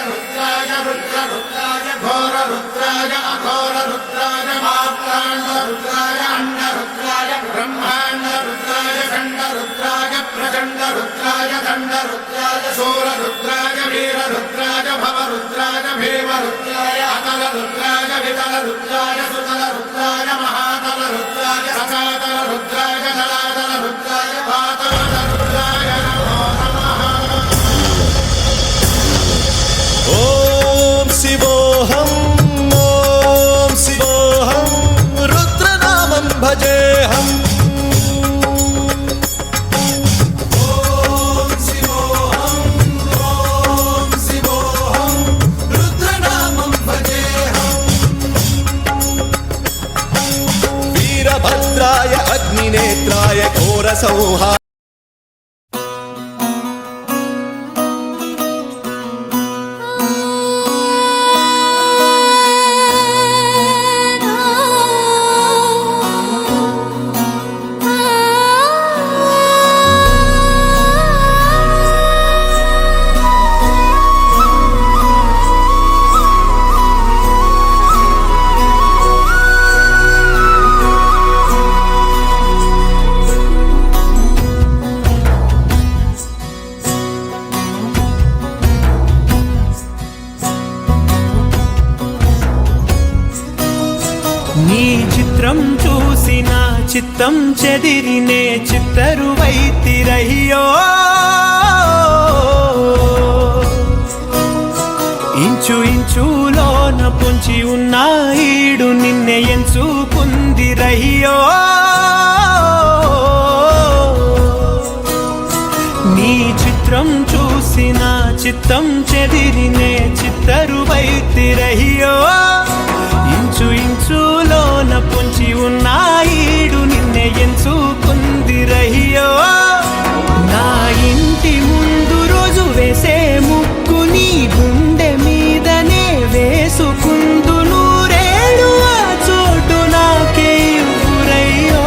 रुद्राय रुद्ररुद्राय घोररुद्राय अघोररुद्राय मार्ताण्डरुद्राय अण्डरुद्राय ब्रह्माण्डरुद्राय खण्डरुद्राय प्रचण्डरुद्राय दण्डरुद्राय शूररुद्राय वीररुद्राय भवरुद्राय भीमरुद्राय अतलरुद्राय वितलरुद्राय सुतलरुद्राय महातलरुद्राय सकातलरुद्राय जलातलरुद्राय पातालरुद्राय नमो नमः। ओम शिवोऽहं रुद्रनामं भजेऽहम्। वीरभद्राय अग्निनेत्राय घोरसंहाराय నీ చిత్రం చూసిన చిత్తం చెదిరినే చిత్తరువైతిరయ్యో ఇంచు ఇంచులోన పొంచి ఉన్న ఈడు నిన్నే ఎంచుకుందిరయ్యో నీ చిత్రం చూసిన చిత్తం చెదిరినే చిత్తరువైతిరయ్యో ఇంచు ఇంచులోన పొంచి ఉన్న ఈడు నిన్నే ఎంచుకుందిరయ్యో నా ఇంటి ముందు రోజు వేసే ముక్కు నీ గుండె మీదనే వేసుకుందు నూరేడు ఆ చోటు నాకే ఇవ్వురయ్యో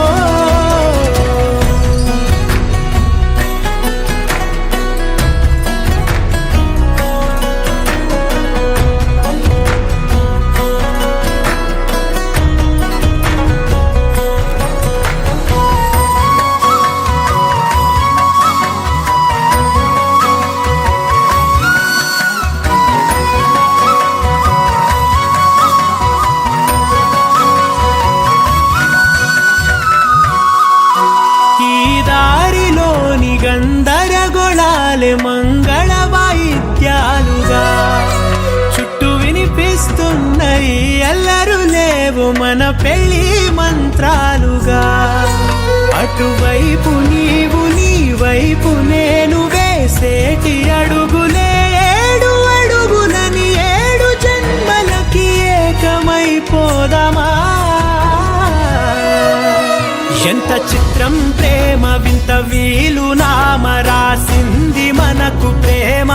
గందరగోళాలే మంగళ వాయిద్యాలుగా చుట్టూ వినిపిస్తున్నాయి అల్లరు లేవు మన పెళ్లి మంత్రాలుగా అటువైపు నీవు నీ వైపు నేను వేసేటి అడుగులే ఏడు అడుగులని ఏడు జన్మలకి ఏకమైపోదామా ఎంత చిత్రం ప్రేమ వింత వీలు నామ రాసింది మనకు ప్రేమ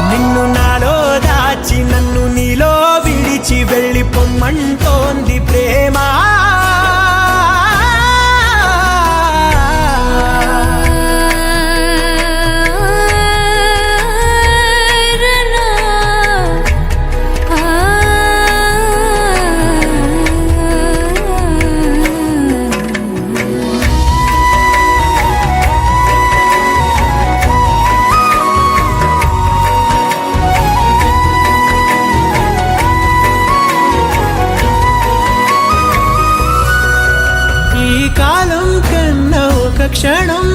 నిన్ను నాలో దాచి నన్ను నీలో విడిచి వెళ్ళిపోమ్మంటోంది ప్రేమ కాలం కన్నా ఒక క్షణం